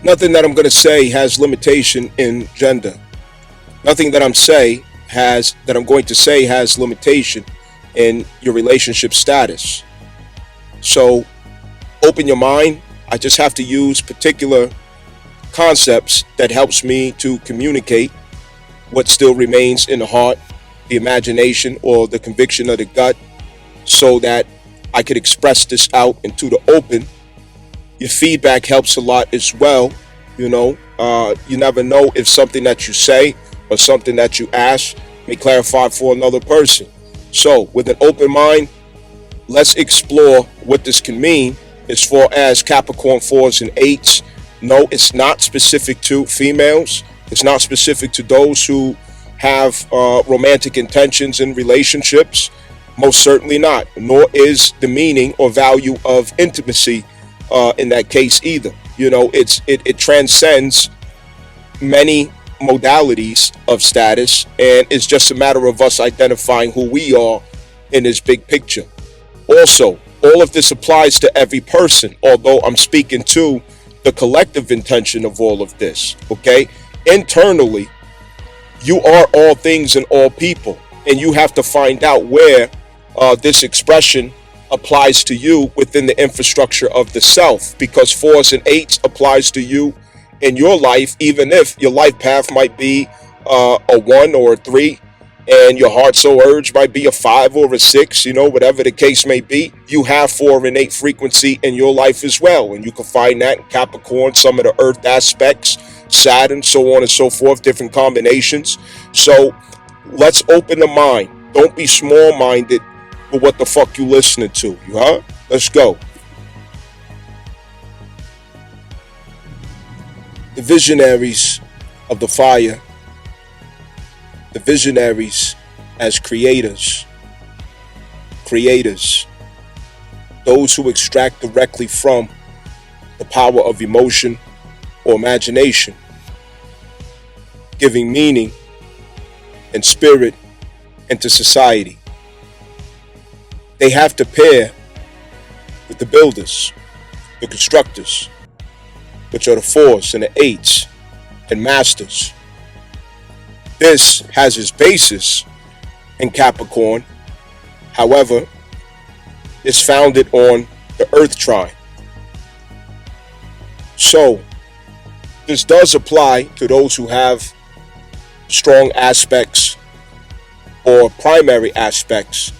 Nothing that I'm going to say has limitation in gender. Nothing that I'm going to say has limitation in your relationship status. So open your mind. I just have to use particular concepts that helps me to communicate what still remains in the heart, the imagination, or the conviction of the gut, so that I could express this out into the open. Your feedback helps a lot as well. You never know if something that you say or something that you ask may clarify for another person. So with an open mind, let's explore what this can mean as far as Capricorn 4s and 8s. No, it's not specific to females. It's not specific to those who have romantic intentions in relationships. Most certainly not. Nor is the meaning or value of intimacy in that case either. It transcends many modalities of status, and it's just a matter of us identifying who we are in this big picture. Also, all of this applies to every person, although I'm speaking to the collective intention of all of this, okay? Internally, you are all things and all people, and you have to find out where this expression applies to you within the infrastructure of the self, because 4s and 8s applies to you in your life, even if your life path might be a 1 or a 3, and your heart soul urge might be a 5 or a 6, whatever the case may be. You have 4 and 8 frequency in your life as well, and you can find that in Capricorn, some of the earth aspects, Saturn, so on and so forth, different combinations. So let's open the mind. Don't be small-minded with what the fuck you listening to, Let's go. The visionaries of the fire, the visionaries as creators, those who extract directly from the power of emotion or imagination, giving meaning and spirit into society. They have to pair with the builders, the constructors, which are the 4s and the 8s and masters. This has its basis in Capricorn. However, it's founded on the earth trine. So this does apply to those who have strong aspects or primary aspects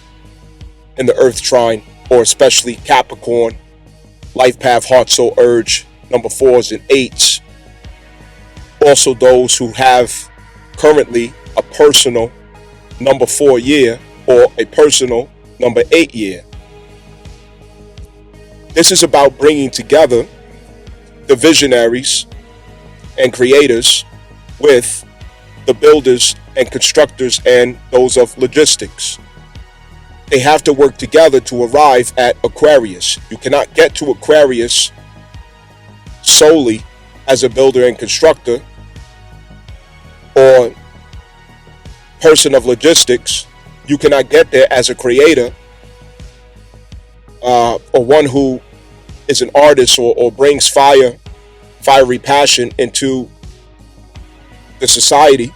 in the earth trine, or especially Capricorn, life path, heart, soul, urge, number 4s and 8s. Also those who have currently a personal number 4 year or a personal number 8 year. This is about bringing together the visionaries and creators with the builders and constructors and those of logistics. They have to work together to arrive at Aquarius. You cannot get to Aquarius solely as a builder and constructor or person of logistics. You cannot get there as a creator or one who is an artist or brings fiery passion into the society.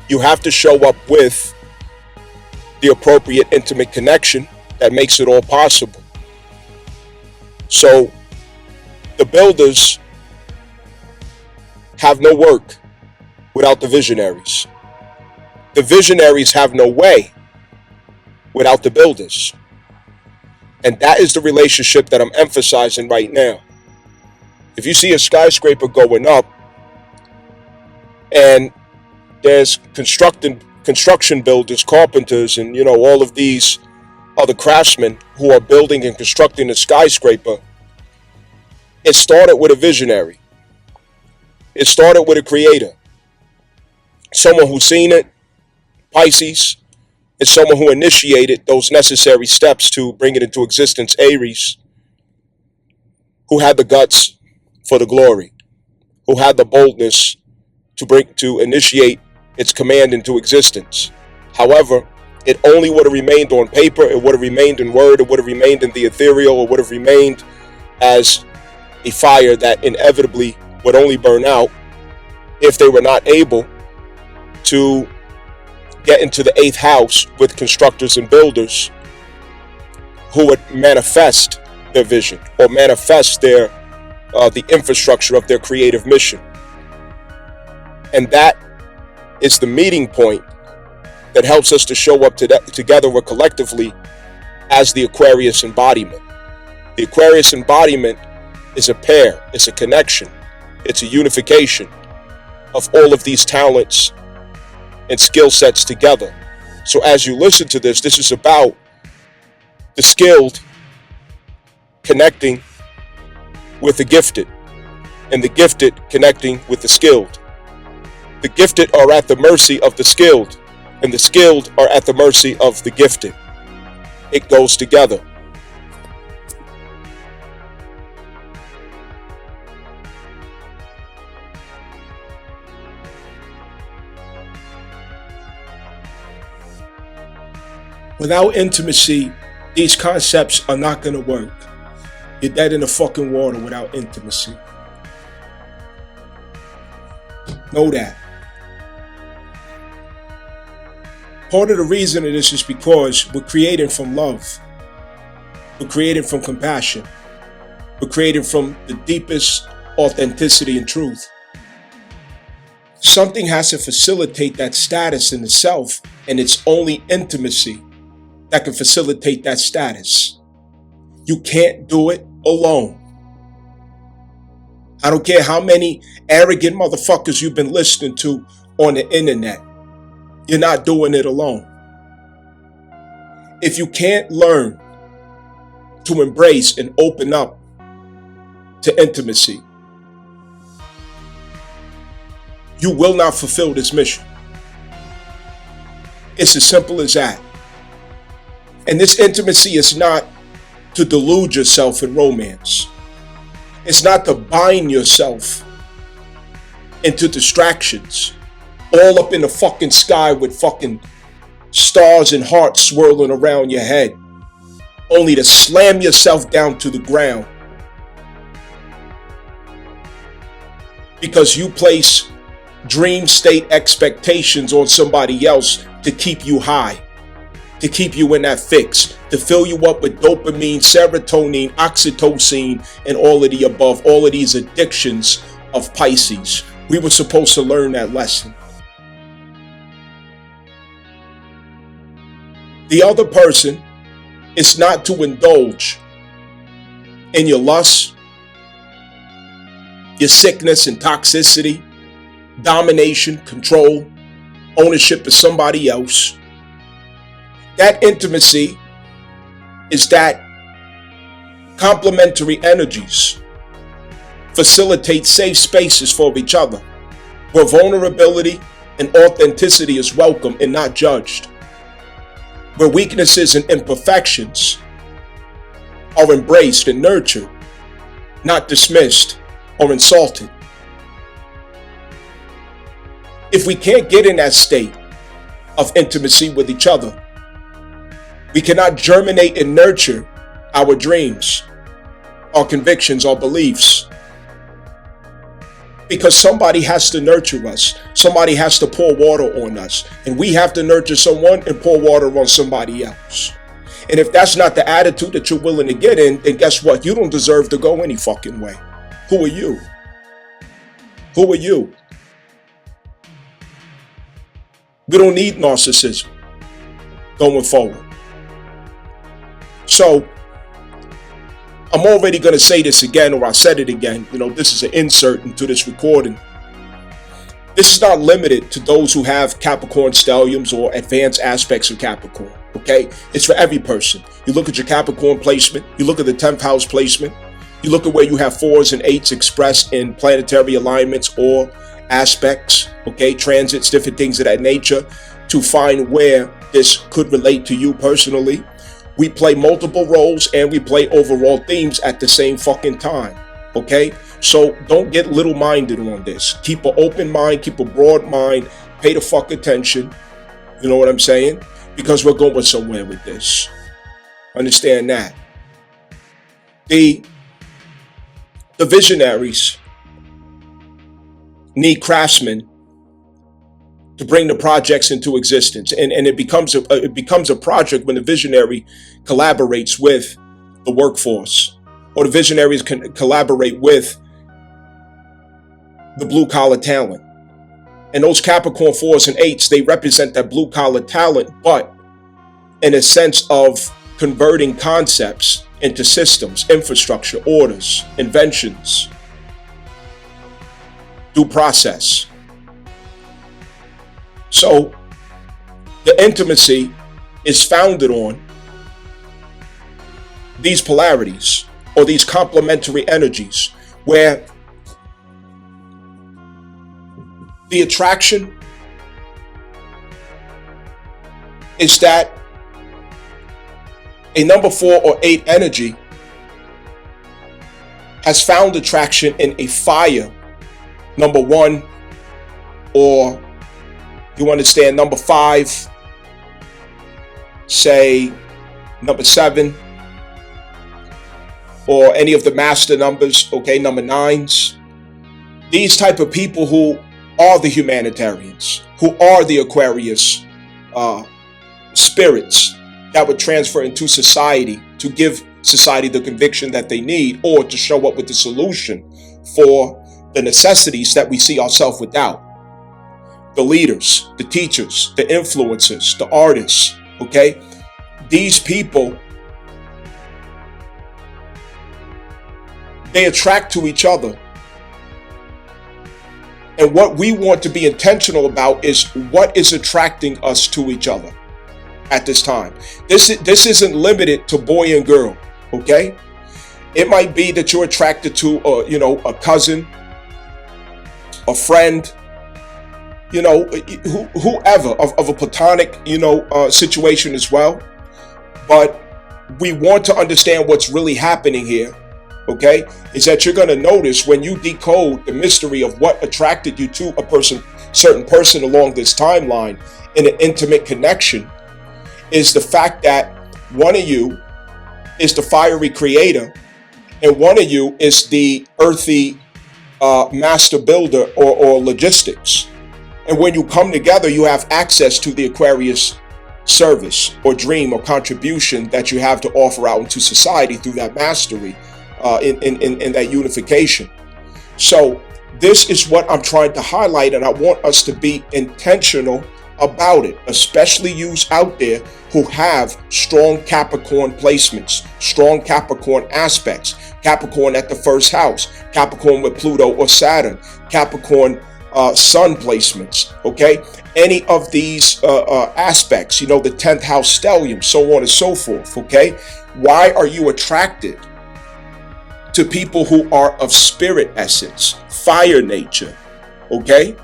You have to show up with the appropriate intimate connection that makes it all possible. So the builders have no work without the visionaries. The visionaries have no way without the builders. And that is the relationship that I'm emphasizing right now. If you see a skyscraper going up and there's construction builders, carpenters, and all of these other craftsmen who are building and constructing the skyscraper, it started with a visionary. It started with a creator. Someone who's seen it, Pisces, is someone who initiated those necessary steps to bring it into existence, Aries, who had the guts for the glory, who had the boldness to initiate its command into existence. However, it only would have remained on paper, it would have remained in word, it would have remained in the ethereal, it would have remained as a fire that inevitably would only burn out if they were not able to get into the eighth house with constructors and builders who would manifest their vision or manifest their the infrastructure of their creative mission. And that is the meeting point that helps us to show up together or collectively as the Aquarius embodiment. The Aquarius embodiment is a pair, it's a connection, it's a unification of all of these talents and skill sets together. So as you listen to this, this is about the skilled connecting with the gifted, and the gifted connecting with the skilled. The gifted are at the mercy of the skilled, and the skilled are at the mercy of the gifted. It goes together. Without intimacy, these concepts are not going to work. You're dead in the fucking water without intimacy. Know that. Part of the reason of this is because we're creating from love. We're creating from compassion. We're creating from the deepest authenticity and truth. Something has to facilitate that status in the self, and it's only intimacy that can facilitate that status. You can't do it alone. I don't care how many arrogant motherfuckers you've been listening to on the internet. You're not doing it alone. If you can't learn to embrace and open up to intimacy, you will not fulfill this mission. It's as simple as that. And this intimacy is not to delude yourself in romance. It's not to bind yourself into distractions, all up in the fucking sky with fucking stars and hearts swirling around your head, only to slam yourself down to the ground because you place dream state expectations on somebody else to keep you high, to keep you in that fix, to fill you up with dopamine, serotonin, oxytocin, and all of the above, all of these addictions of Pisces. We were supposed to learn that lesson. The other person is not to indulge in your lust, your sickness and toxicity, domination, control, ownership of somebody else. That intimacy is that complementary energies facilitate safe spaces for each other, where vulnerability and authenticity is welcome and not judged, where weaknesses and imperfections are embraced and nurtured, not dismissed or insulted. If we can't get in that state of intimacy with each other, we cannot germinate and nurture our dreams, our convictions, our beliefs. Because somebody has to nurture us. Somebody has to pour water on us. And we have to nurture someone and pour water on somebody else. And if that's not the attitude that you're willing to get in, then guess what? You don't deserve to go any fucking way. Who are you? Who are you? We don't need narcissism going forward. So, I'm already going to say this again, or I said it again. This is an insert into this recording. This is not limited to those who have Capricorn stelliums or advanced aspects of Capricorn, okay? It's for every person. You look at your Capricorn placement, you look at the 10th house placement, you look at where you have 4s and 8s expressed in planetary alignments or aspects, okay, transits, different things of that nature, to find where this could relate to you personally. We play multiple roles and we play overall themes at the same fucking time, okay? So don't get little-minded on this. Keep an open mind, keep a broad mind, pay the fuck attention, you know what I'm saying? Because we're going somewhere with this. Understand that. The Visionaries need craftsmen to bring the projects into existence. And it becomes a project when the visionary collaborates with the workforce, or the visionaries can collaborate with the blue collar talent. And those Capricorn 4s and 8s, they represent that blue collar talent, but in a sense of converting concepts into systems, infrastructure, orders, inventions, due process. So the intimacy is founded on these polarities, or these complementary energies, where the attraction is that a number 4 or 8 energy has found attraction in a fire number 1, or you understand, number 5, say number 7, or any of the master numbers, okay, number 9s. These type of people who are the humanitarians, who are the Aquarius spirits that would transfer into society to give society the conviction that they need, or to show up with the solution for the necessities that we see ourselves without. The leaders, the teachers, the influencers, the artists, okay? These people, they attract to each other. And what we want to be intentional about is what is attracting us to each other at this time. This isn't limited to boy and girl, okay? It might be that you're attracted to, a cousin, a friend, whoever, of a platonic, situation as well. But we want to understand what's really happening here, okay? Is that you're going to notice when you decode the mystery of what attracted you to a certain person along this timeline in an intimate connection, is the fact that one of you is the fiery creator and one of you is the earthy master builder or logistics. And when you come together, you have access to the Aquarius service or dream or contribution that you have to offer out into society through that mastery in that unification. So this is what I'm trying to highlight, and I want us to be intentional about it, especially yous out there who have strong Capricorn placements, strong Capricorn aspects, Capricorn at the first house, Capricorn with Pluto or Saturn, Capricorn sun placements, okay? Any of these aspects, the 10th house stellium, so on and so forth, okay? Why are you attracted to people who are of spirit essence, fire nature, okay?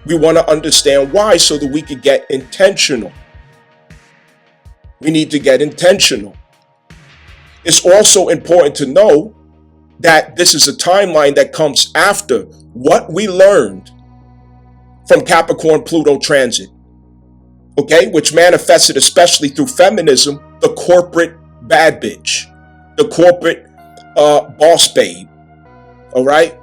We want to understand why, so that we can get intentional. We need to get intentional. It's also important to know that this is a timeline that comes after what we learned from Capricorn Pluto transit, okay, which manifested especially through feminism, the corporate bad bitch, the corporate boss babe, all right?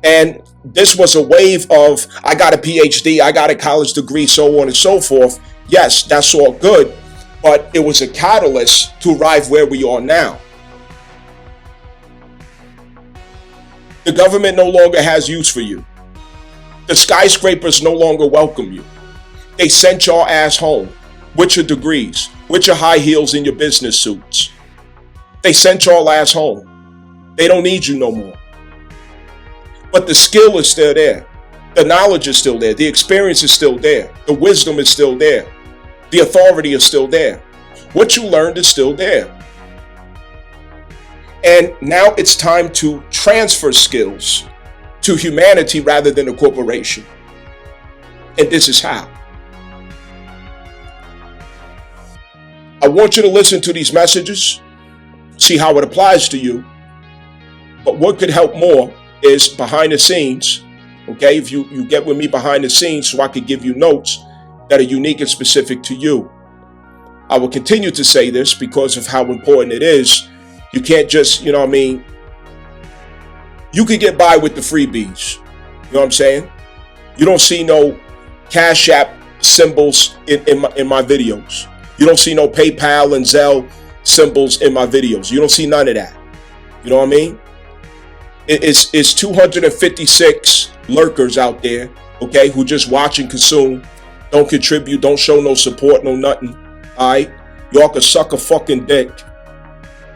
And this was a wave of, I got a PhD, I got a college degree, so on and so forth. Yes, that's all good, but it was a catalyst to arrive where we are now. The government no longer has use for you. The skyscrapers no longer welcome you. They sent your ass home with your degrees, with your high heels and your business suits. They sent your ass home. They don't need you no more. But the skill is still there. The knowledge is still there. The experience is still there. The wisdom is still there. The authority is still there. What you learned is still there. And now it's time to transfer skills to humanity rather than a corporation. And this is how. I want you to listen to these messages, see how it applies to you. But what could help more is behind the scenes, okay? If you get with me behind the scenes so I could give you notes that are unique and specific to you. I will continue to say this because of how important it is. You can't just, you could get by with the freebies. You know what I'm saying? You don't see no Cash App symbols in my videos. You don't see no PayPal and Zelle symbols in my videos. You don't see none of that. You know what I mean? It's 256 lurkers out there, okay, who just watch and consume, don't contribute, don't show no support, no nothing. All right? Y'all could suck a fucking dick.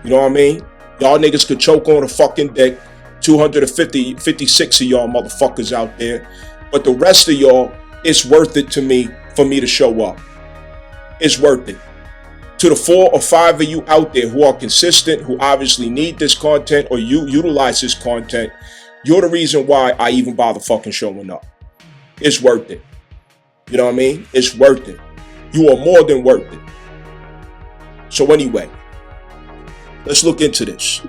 You know what I mean? Y'all niggas could choke on a fucking dick. 256 of y'all motherfuckers out there. But the rest of y'all, it's worth it to me for me to show up. It's worth it. To the 4 or 5 of you out there who are consistent, who obviously need this content or you utilize this content, you're the reason why I even bother fucking showing up. It's worth it. You know what I mean? It's worth it. You are more than worth it. So anyway, let's look into this.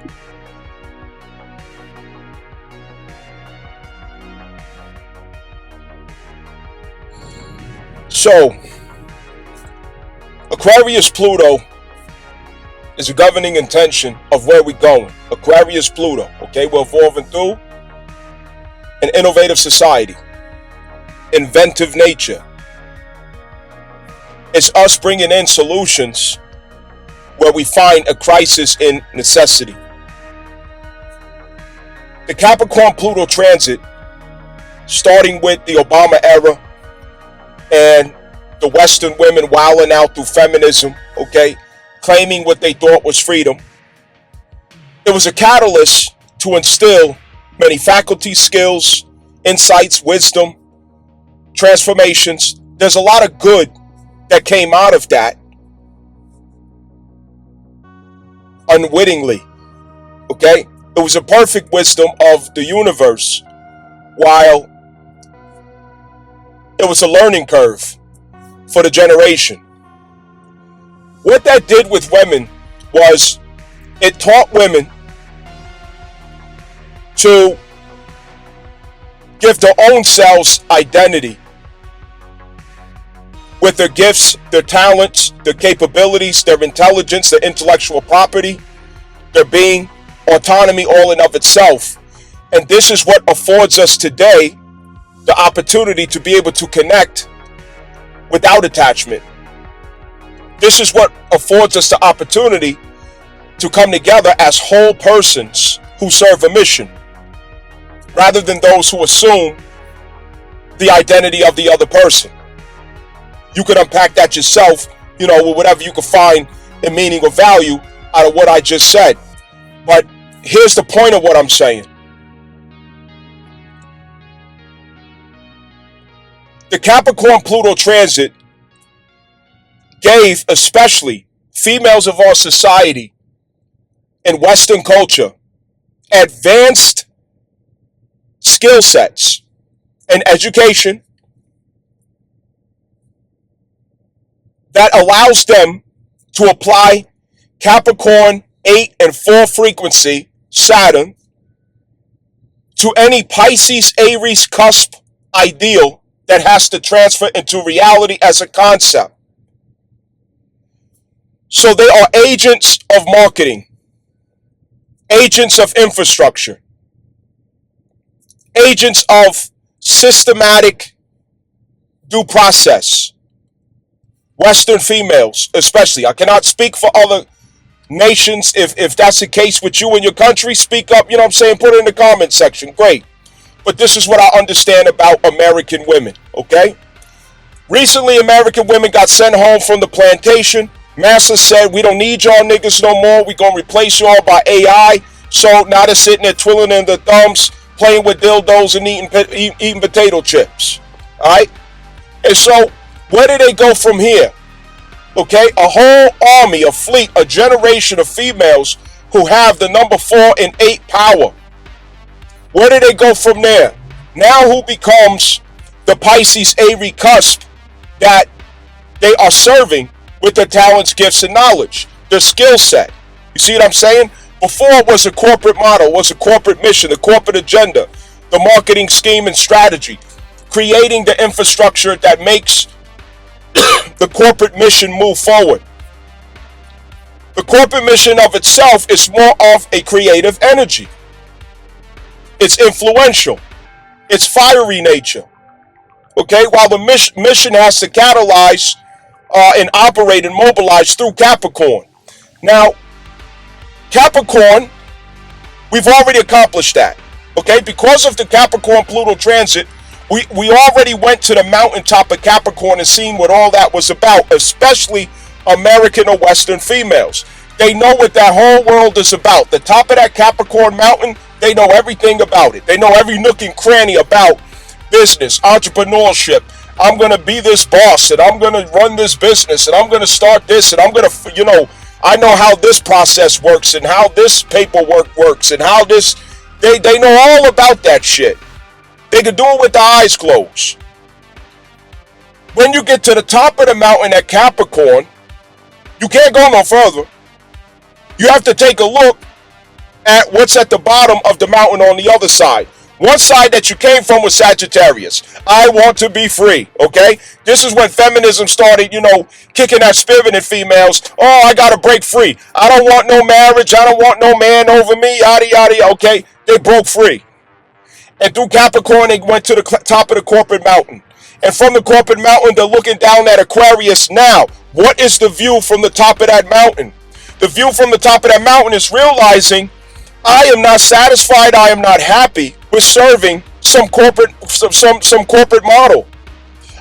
So, Aquarius Pluto is a governing intention of where we're going. Aquarius Pluto, okay? We're evolving through an innovative society, inventive nature. It's us bringing in solutions where we find a crisis in necessity. The Capricorn Pluto transit, starting with the Obama era and the Western women wilding out through feminism, okay, claiming what they thought was freedom. It was a catalyst to instill many faculties, skills, insights, wisdom, transformations. There's a lot of good that came out of that unwittingly, okay? It was a perfect wisdom of the universe, while it was a learning curve for the generation. What that did with women was it taught women to give their own selves identity with their gifts, their talents, their capabilities, their intelligence, their intellectual property, their being, autonomy all in of itself. And this is what affords us today the opportunity to be able to connect without attachment. This is what affords us the opportunity to come together as whole persons who serve a mission, rather than those who assume the identity of the other person. You could unpack that yourself, with whatever you could find in meaning or value out of what I just said. But here's the point of what I'm saying. The Capricorn Pluto transit gave especially females of our society in Western culture advanced skill sets and education that allows them to apply Capricorn 8 and 4 frequency Saturn to any Pisces Aries cusp ideal that has to transfer into reality as a concept. So they are agents of marketing, agents of infrastructure, agents of systematic due process. Western females, especially. I cannot speak for other nations. If that's the case with you and your country, speak up, put it in the comment section. Great. But this is what I understand about American women, okay? Recently, American women got sent home from the plantation. Massa said, we don't need y'all niggas no more. We're going to replace y'all by AI. So now they're sitting there twiddling in their thumbs, playing with dildos and eating potato chips, all right? And so where do they go from here? Okay, a whole army, a fleet, a generation of females who have the number 4 and 8 power. Where do they go from there? Now who becomes the Pisces Aries cusp that they are serving with their talents, gifts, and knowledge, their skill set? You see what I'm saying? Before it was a corporate model, was a corporate mission, the corporate agenda, the marketing scheme and strategy, creating the infrastructure that makes the corporate mission move forward. The corporate mission of itself is more of a creative energy. It's influential. its fiery nature. Okay, while the mission has to catalyze and operate and mobilize through Capricorn. Now, Capricorn, we've already accomplished that. Okay, because of the Capricorn Pluto transit, we already went to the mountaintop of Capricorn and seen what all that was about, especially American or Western females. They know what that whole world is about. The top of that Capricorn mountain, they know everything about it. They know every nook and cranny about business, entrepreneurship. I'm going to be this boss, and I'm going to run this business, and I'm going to start this, and I'm going to, I know how this process works and how this paperwork works and how this, they know all about that shit. They can do it with their eyes closed. When you get to the top of the mountain at Capricorn, you can't go no further. You have to take a look at what's at the bottom of the mountain on the other side. One side that you came from was Sagittarius. I want to be free, okay? This is when feminism started, kicking that spirit in females. Oh, I got to break free. I don't want no marriage. I don't want no man over me, yada, yada, okay? They broke free. And through Capricorn, they went to the top of the corporate mountain. And from the corporate mountain, they're looking down at Aquarius now. What is the view from the top of that mountain? The view from the top of that mountain is realizing I am not satisfied. I am not happy with serving some corporate model.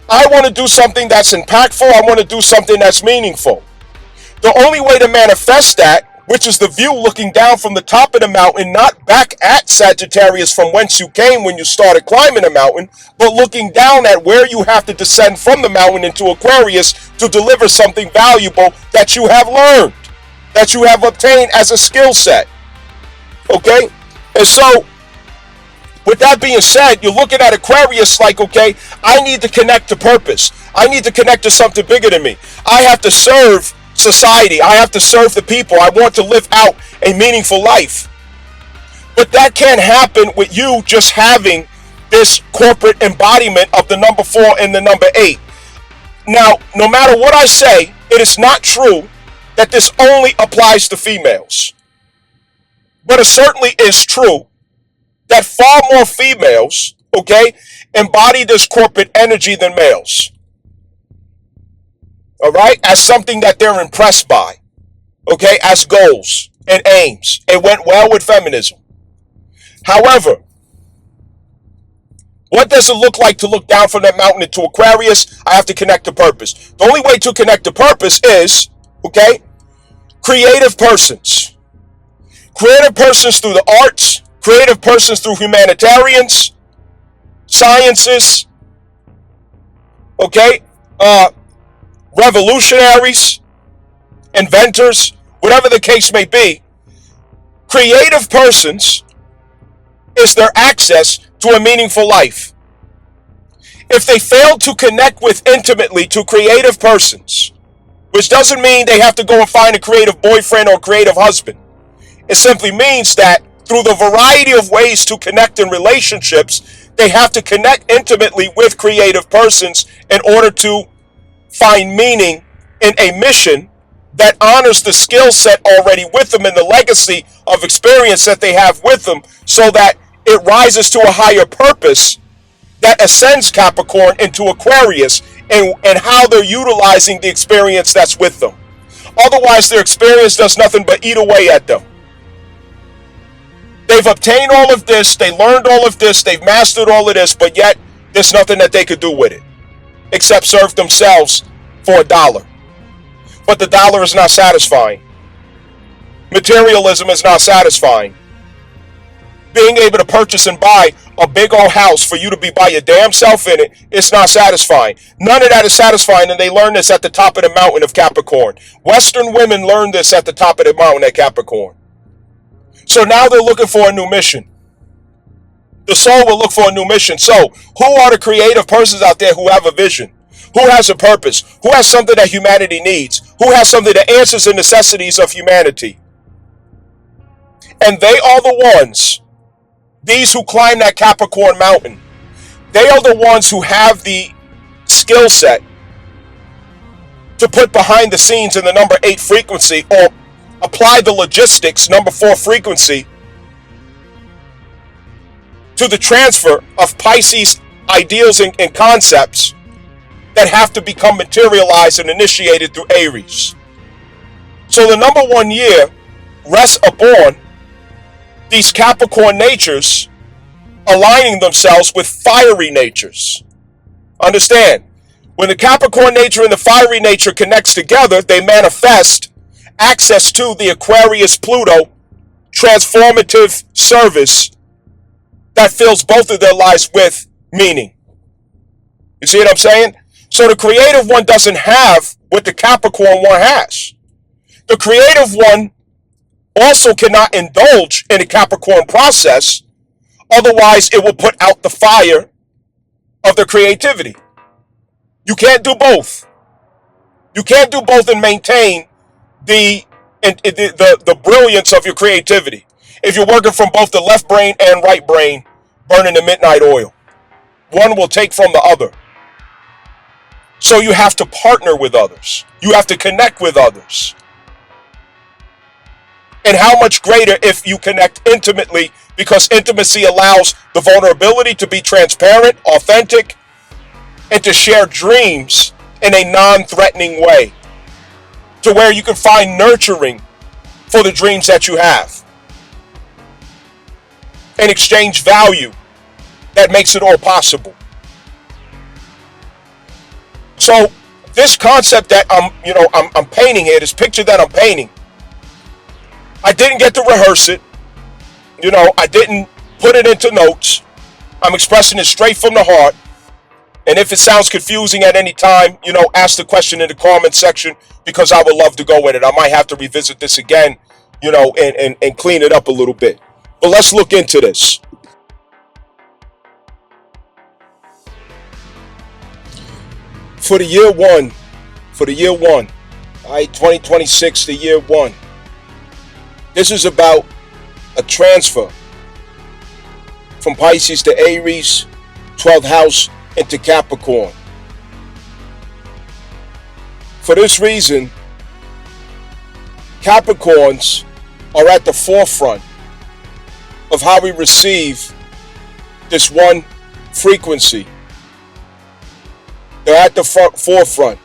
I want to do something that's impactful. I want to do something that's meaningful. The only way to manifest that, which is the view looking down from the top of the mountain, not back at Sagittarius from whence you came when you started climbing the mountain, but looking down at where you have to descend from the mountain into Aquarius to deliver something valuable that you have learned, that you have obtained as a skill set. Okay? And so, with that being said, you're looking at Aquarius like, okay, I need to connect to purpose. I need to connect to something bigger than me. I have to serve society. I have to serve the people. I want to live out a meaningful life. But that can't happen with you just having this corporate embodiment of the number 4 and the number 8. Now, no matter what I say, it is not true that this only applies to females. But it certainly is true that far more females, okay, embody this corporate energy than males. All right? As something that they're impressed by, okay, as goals and aims. It went well with feminism. However, what does it look like to look down from that mountain into Aquarius? I have to connect to purpose. The only way to connect to purpose is, okay, creative persons. Creative persons through the arts, creative persons through humanitarians, sciences, okay, revolutionaries, inventors, whatever the case may be. Creative persons is their access to a meaningful life. If they fail to connect with intimately to creative persons, which doesn't mean they have to go and find a creative boyfriend or creative husband. It simply means that through the variety of ways to connect in relationships, they have to connect intimately with creative persons in order to find meaning in a mission that honors the skill set already with them and the legacy of experience that they have with them, so that it rises to a higher purpose that ascends Capricorn into Aquarius, and how they're utilizing the experience that's with them. Otherwise, their experience does nothing but eat away at them. They've obtained all of this, they learned all of this, they've mastered all of this, but yet there's nothing that they could do with it except serve themselves for $1. But the dollar is not satisfying. Materialism is not satisfying. Being able to purchase and buy a big old house for you to be by your damn self in it, it's not satisfying. None of that is satisfying, and they learn this at the top of the mountain of Capricorn. Western women learn this at the top of the mountain at Capricorn. So now they're looking for a new mission. The soul will look for a new mission. So who are the creative persons out there who have a vision? Who has a purpose? Who has something that humanity needs? Who has something that answers the necessities of humanity? And they are the ones, these who climb that Capricorn mountain, they are the ones who have the skill set to put behind the scenes in the number 8 frequency, or apply the logistics, number 4 frequency, to the transfer of Pisces ideals and concepts that have to become materialized and initiated through Aries. So the number 1 year rests upon these Capricorn natures aligning themselves with fiery natures. Understand, when the Capricorn nature and the fiery nature connects together, they manifest access to the Aquarius Pluto transformative service that fills both of their lives with meaning. You see what I'm saying? So the creative one doesn't have what the Capricorn one has. The creative one also cannot indulge in the Capricorn process, otherwise it will put out the fire of the creativity. You can't do both. You can't do both and maintain the brilliance of your creativity if you're working from both the left brain and right brain, burning the midnight oil. One will take from the other. So you have to partner with others. You have to connect with others. And how much greater if you connect intimately, because intimacy allows the vulnerability to be transparent, authentic, and to share dreams in a non-threatening way, to where you can find nurturing for the dreams that you have and exchange value that makes it all possible. So this concept that I'm painting here, this picture that I'm painting, I didn't get to rehearse it. I didn't put it into notes. I'm expressing it straight from the heart. And if it sounds confusing at any time, ask the question in the comment section, because I would love to go in it. I might have to revisit this again, and clean it up a little bit. But let's look into this. For the year one, all right, 2026, the year one. This is about a transfer from Pisces to Aries, 12th house into Capricorn. For this reason, Capricorns are at the forefront of how we receive this one frequency. They're at the forefront.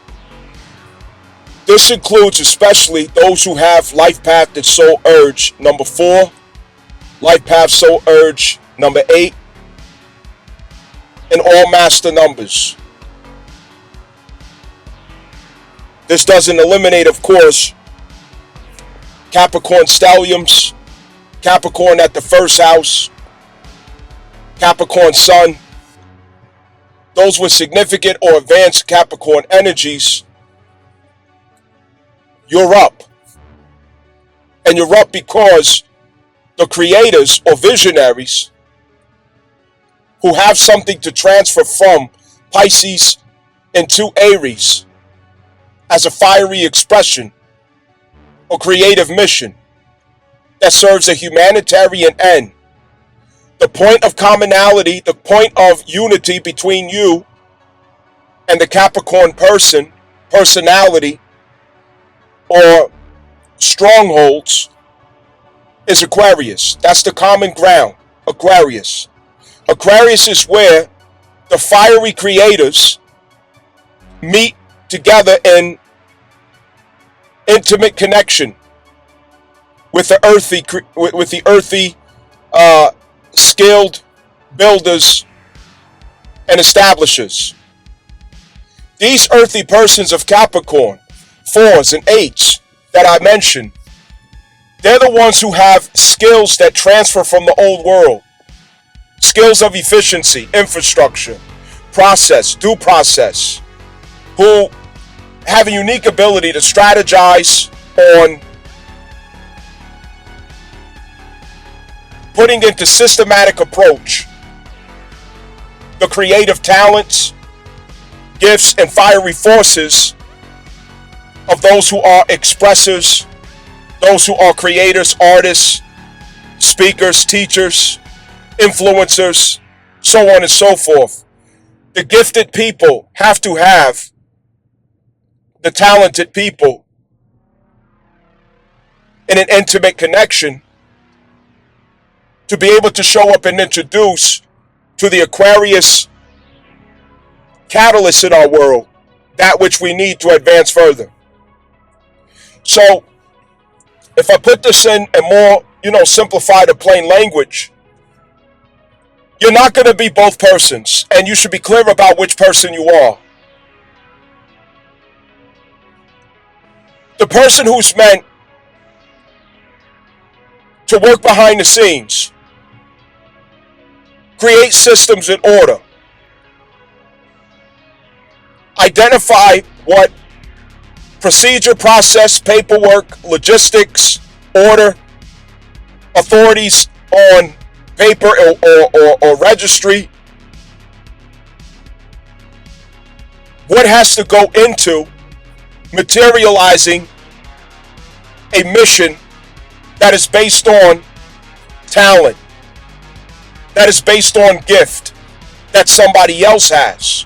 This includes especially those who have life path and soul urge number 4, life path soul urge number 8, and all master numbers. This doesn't eliminate, of course, Capricorn stelliums, Capricorn at the first house, Capricorn sun. Those with significant or advanced Capricorn energies, you're up. And you're up because the creators or visionaries who have something to transfer from Pisces into Aries as a fiery expression or creative mission that serves a humanitarian end. The point of commonality, the point of unity between you and the Capricorn personality, or strongholds, is Aquarius. That's the common ground, Aquarius. Aquarius is where the fiery creators meet together in intimate connection with the earthy, skilled builders and establishers. These earthy persons of Capricorn, 4s and 8s that I mentioned, they're the ones who have skills that transfer from the old world. Skills of efficiency, infrastructure, process, due process, who have a unique ability to strategize on putting into systematic approach the creative talents, gifts, and fiery forces of those who are expressors, those who are creators, artists, speakers, teachers, influencers, so on and so forth. The gifted people have to have the talented people in an intimate connection to be able to show up and introduce to the Aquarius catalyst in our world, that which we need to advance further. So, if I put this in a more, simplified or plain language, you're not going to be both persons, and you should be clear about which person you are. The person who's meant to work behind the scenes, create systems in order, identify what procedure, process, paperwork, logistics, order, authorities on paper or registry, what has to go into materializing a mission that is based on talent, that is based on gift that somebody else has.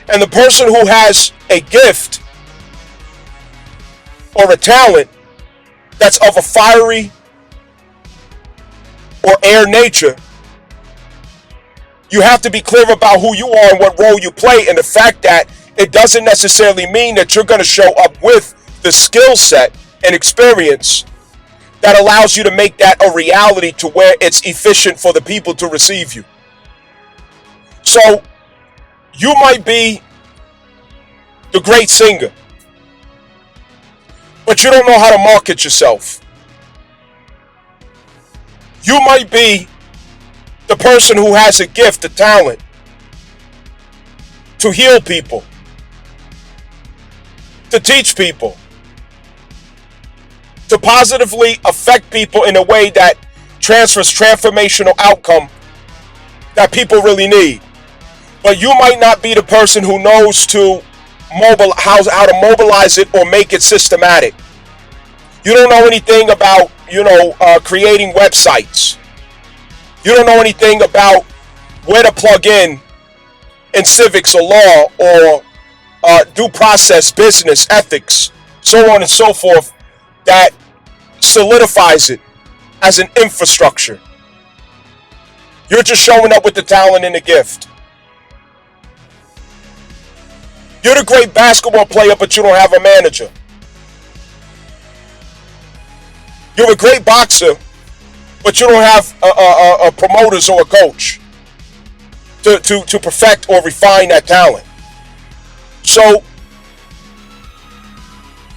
And the person who has a gift or a talent that's of a fiery or air nature, you have to be clear about who you are and what role you play, and the fact that it doesn't necessarily mean that you're going to show up with the skill set and experience that allows you to make that a reality to where it's efficient for the people to receive you. So you might be the great singer, but you don't know how to market yourself. You might be the person who has a gift, a talent to heal people, to teach people, to positively affect people in a way that transfers transformational outcome that people really need. But you might not be the person who knows to how to mobilize it or make it systematic. You don't know anything about, creating websites. You don't know anything about where to plug in civics or law or due process, business, ethics, so on and so forth, that solidifies it as an infrastructure. You're just showing up with the talent and the gift. You're the great basketball player, but you don't have a manager. You're a great boxer, but you don't have a promoters or a coach to perfect or refine that talent. So,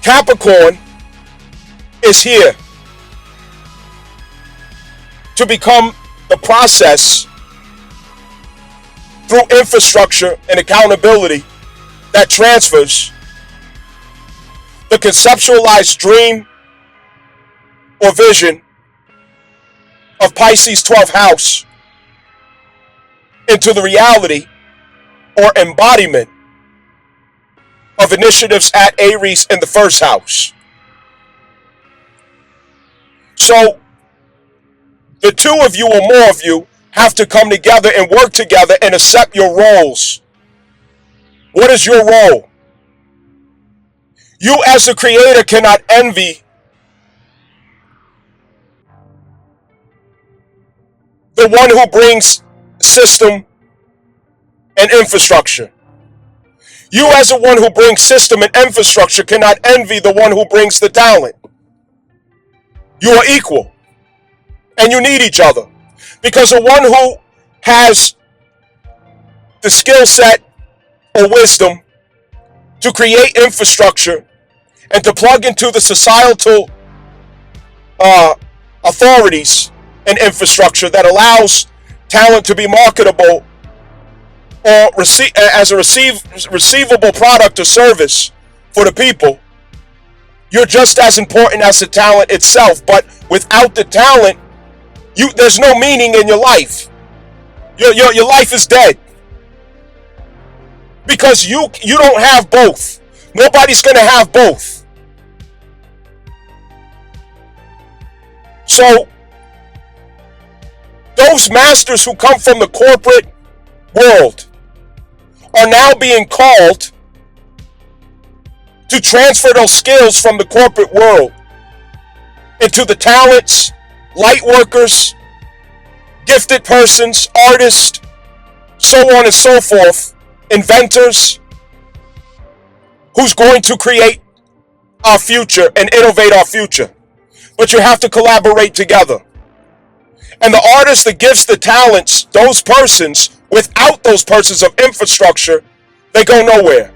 Capricorn is here to become the process through infrastructure and accountability that transfers the conceptualized dream or vision of Pisces 12th house into the reality or embodiment of initiatives at Aries in the first house. So the two of you or more of you have to come together and work together and accept your roles. What is your role? You as the creator cannot envy the one who brings system and infrastructure. You as the one who brings system and infrastructure cannot envy the one who brings the talent. You are equal. And you need each other. Because the one who has the skill set or wisdom to create infrastructure and to plug into the societal authorities and infrastructure that allows talent to be marketable or as a receivable product or service for the people, you're just as important as the talent itself. But without the talent, there's no meaning in your life. Your life is dead. Because you don't have both. Nobody's going to have both. So, those masters who come from the corporate world are now being called to transfer those skills from the corporate world into the talents, light workers, gifted persons, artists, so on and so forth, inventors, who's going to create our future and innovate our future. But you have to collaborate together. And the artists, the gifts, the talents, those persons, without those persons of infrastructure, they go nowhere.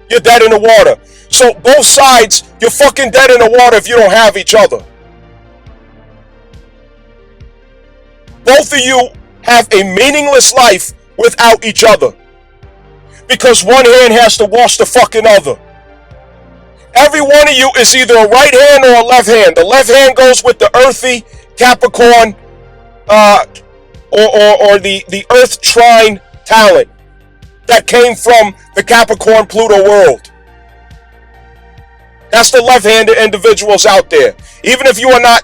You're dead in the water. So both sides, you're fucking dead in the water if you don't have each other. Both of you have a meaningless life without each other. Because one hand has to wash the fucking other. Every one of you is either a right hand or a left hand. The left hand goes with the earthy Capricorn or the earth trine talent that came from the Capricorn Pluto world. That's the left-handed individuals out there. Even if you are not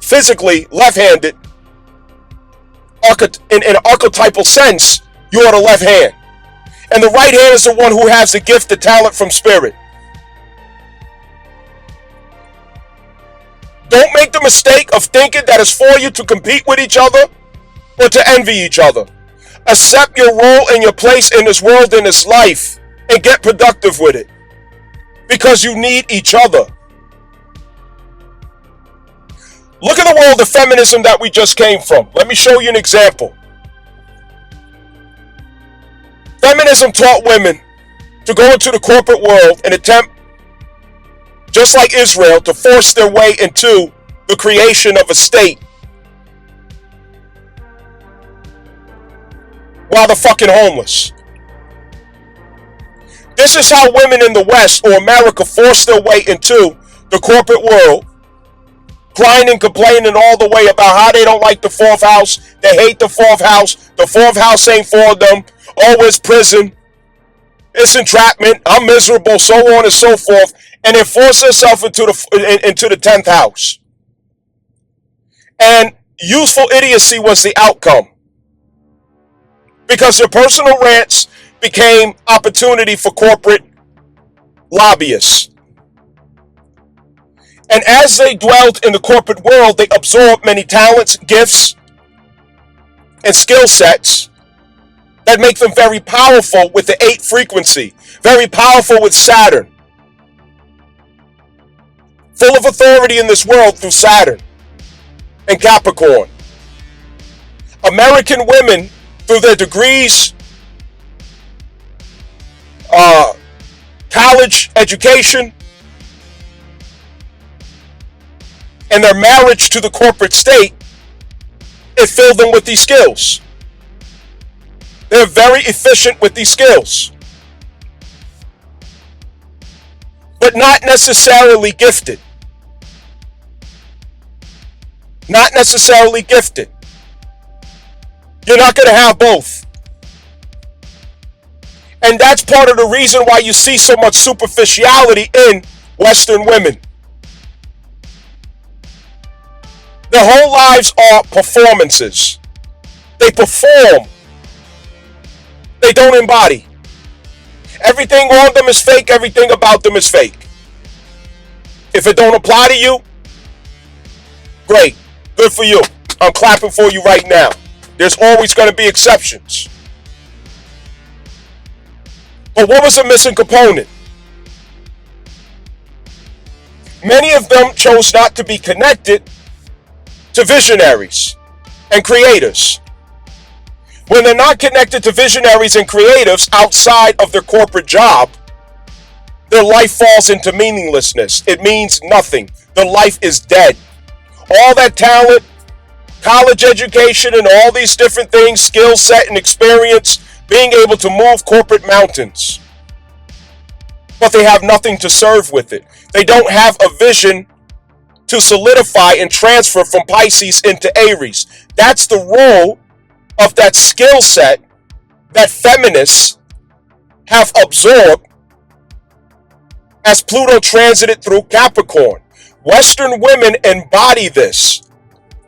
physically left-handed, in an archetypal sense, you are the left hand. And the right hand is the one who has the gift, the talent from spirit. Don't make the mistake of thinking that it's for you to compete with each other or to envy each other. Accept your role and your place in this world, in this life, and get productive with it. Because you need each other. Look at the world of feminism that we just came from. Let me show you an example. Feminism taught women to go into the corporate world and attempt, just like Israel, to force their way into the creation of a state. While they're fucking homeless. This is how women in the West or America force their way into the corporate world, crying and complaining all the way about how they don't like the fourth house, they hate the fourth house ain't for them, oh, it's prison, it's entrapment, I'm miserable, so on and so forth, and then force themselves into the 10th house. And useful idiocy was the outcome. Because their personal rants became opportunity for corporate lobbyists. And as they dwelled in the corporate world, they absorbed many talents, gifts, and skill sets that make them very powerful with the 8 frequency, very powerful with Saturn. Full of authority in this world through Saturn and Capricorn. American women, through their degrees, college education, and their marriage to the corporate state, it filled them with these skills. They're very efficient with these skills. But not necessarily gifted. Not necessarily gifted. You're not going to have both. And that's part of the reason why you see so much superficiality in Western women. Their whole lives are performances. They perform. They don't embody. Everything on them is fake. Everything about them is fake. If it don't apply to you, great. Good for you. I'm clapping for you right now. There's always going to be exceptions. But what was the missing component? Many of them chose not to be connected to visionaries and creators. When they're not connected to visionaries and creatives outside of their corporate job, their life falls into meaninglessness. It means nothing. Their life is dead. All that talent, college education, and all these different things, skill set and experience, being able to move corporate mountains. But they have nothing to serve with it. They don't have a vision to solidify and transfer from Pisces into Aries. That's the role of that skill set that feminists have absorbed as Pluto transited through Capricorn. Western women embody this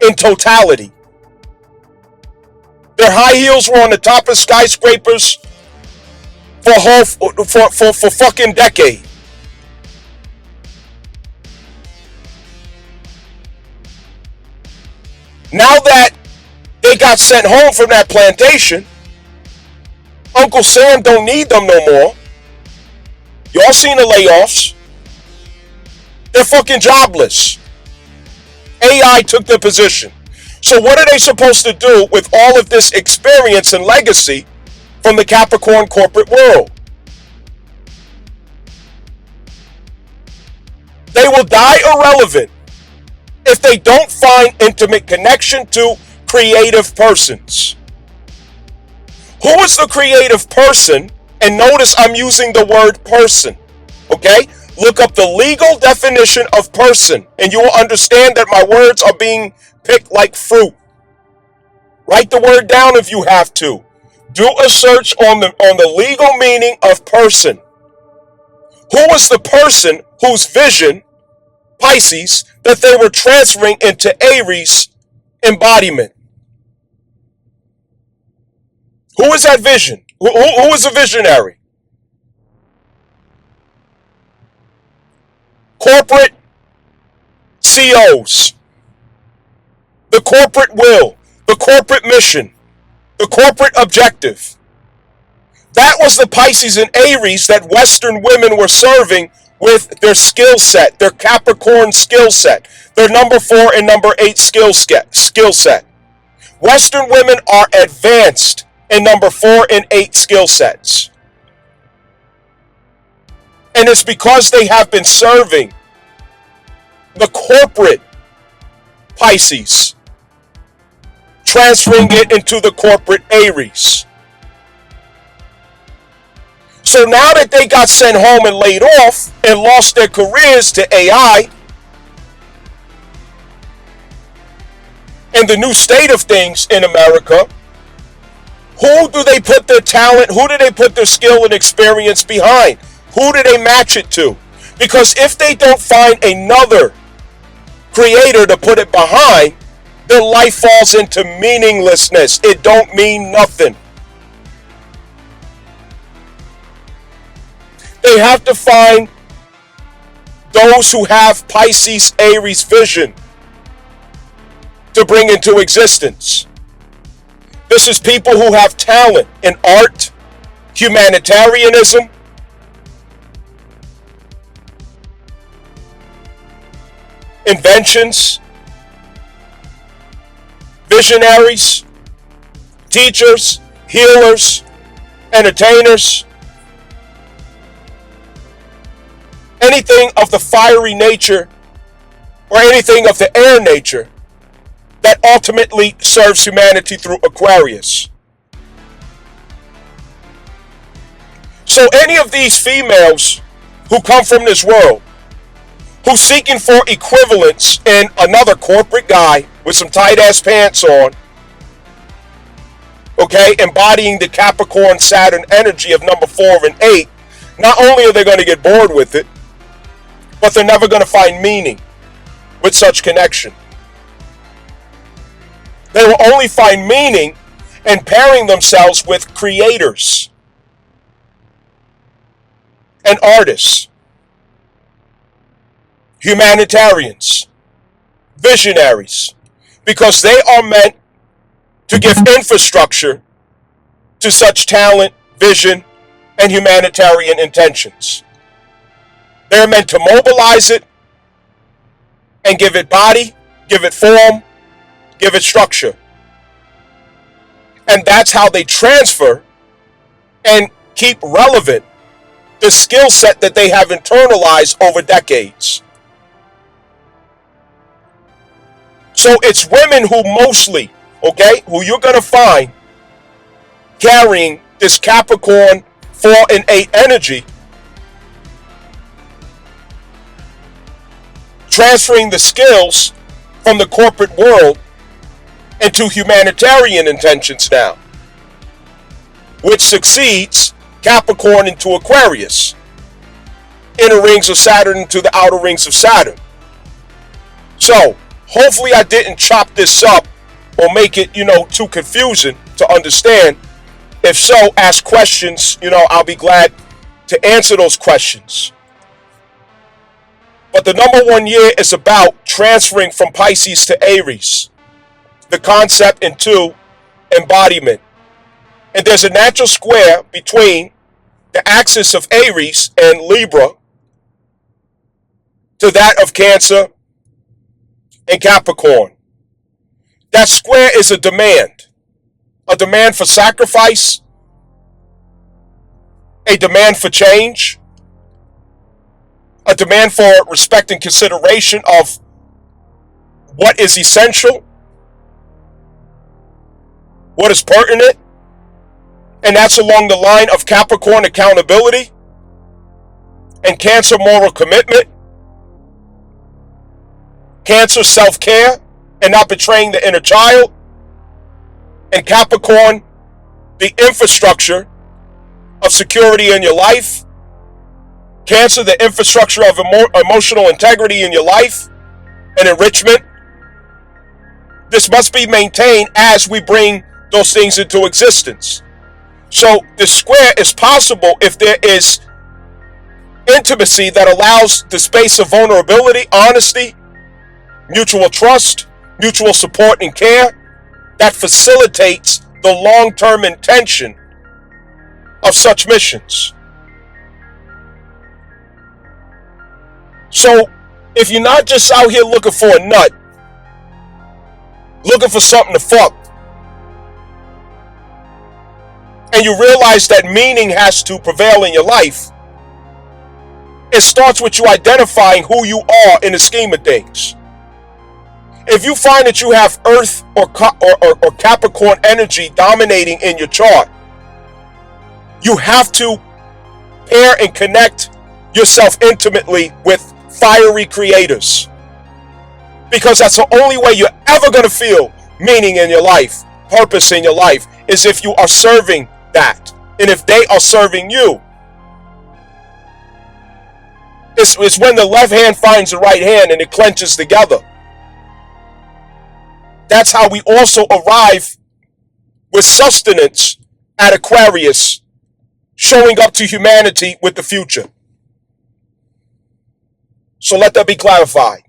in totality. Their high heels were on the top of skyscrapers for fucking decade. Now that they got sent home from that plantation. Uncle Sam don't need them no more. Y'all seen the layoffs. They're fucking jobless. AI took their position. So what are they supposed to do with all of this experience and legacy from the Capricorn corporate world? They will die irrelevant if they don't find intimate connection to creative persons. Who is the creative person? And notice I'm using the word person, okay? Look up the legal definition of person, and you will understand that my words are being picked like fruit. Write the word down if you have to. Do a search on the legal meaning of person. Who was the person whose vision, Pisces, that they were transferring into Aries embodiment? Who is that vision? Who is a visionary? Corporate CEOs. The corporate will. The corporate mission. The corporate objective. That was the Pisces and Aries that Western women were serving with their skill set, their Capricorn skill set, their number 4 and number 8 skill set. Western women are advanced in number 4 and 8 skill sets. And it's because they have been serving the corporate Pisces, transferring it into the corporate Aries. So now that they got sent home and laid off and lost their careers to AI, and the new state of things in America, who do they put their talent, who do they put their skill and experience behind? Who do they match it to? Because if they don't find another creator to put it behind, their life falls into meaninglessness. It don't mean nothing. They have to find those who have Pisces Aries vision to bring into existence. This is people who have talent in art, humanitarianism, inventions, visionaries, teachers, healers, entertainers, anything of the fiery nature or anything of the air nature that ultimately serves humanity through Aquarius. So any of these females who come from this world, who's seeking for equivalence in another corporate guy with some tight ass pants on, okay, embodying the Capricorn Saturn energy of number 4 and 8, not only are they going to get bored with it, but they're never going to find meaning with such connection. They will only find meaning in pairing themselves with creators and artists, humanitarians, visionaries, because they are meant to give infrastructure to such talent, vision, and humanitarian intentions. They're meant to mobilize it and give it body, give it form, give it structure. And that's how they transfer and keep relevant the skill set that they have internalized over decades. So it's women who mostly, okay, who you're going to find carrying this Capricorn 4 and 8 energy, transferring the skills from the corporate world into humanitarian intentions now, which succeeds Capricorn into Aquarius, inner rings of Saturn into the outer rings of Saturn. So hopefully I didn't chop this up or make it, too confusing to understand. If so, ask questions, I'll be glad to answer those questions. But the number 1 year is about transferring from Pisces to Aries. The concept into embodiment. And there's a natural square between the axis of Aries and Libra to that of Cancer and Capricorn. That square is a demand for sacrifice, a demand for change, a demand for respect and consideration of what is essential, what is pertinent, and that's along the line of Capricorn accountability and Cancer moral commitment, Cancer self-care and not betraying the inner child, and Capricorn the infrastructure of security in your life, Cancer the infrastructure of emotional integrity in your life and enrichment. This must be maintained as we bring those things into existence. So the square is possible if there is intimacy that allows the space of vulnerability, honesty, mutual trust, mutual support and care that facilitates the long-term intention of such missions. So if you're not just out here looking for a nut, looking for something to fuck, and you realize that meaning has to prevail in your life, it starts with you identifying who you are in the scheme of things. If you find that you have Earth or Capricorn energy dominating in your chart, you have to pair and connect yourself intimately with fiery creators. Because that's the only way you're ever going to feel meaning in your life, purpose in your life, is if you are serving that. And if they are serving you. It's when the left hand finds the right hand and it clenches together. That's how we also arrive with sustenance at Aquarius, showing up to humanity with the future. So let that be clarified.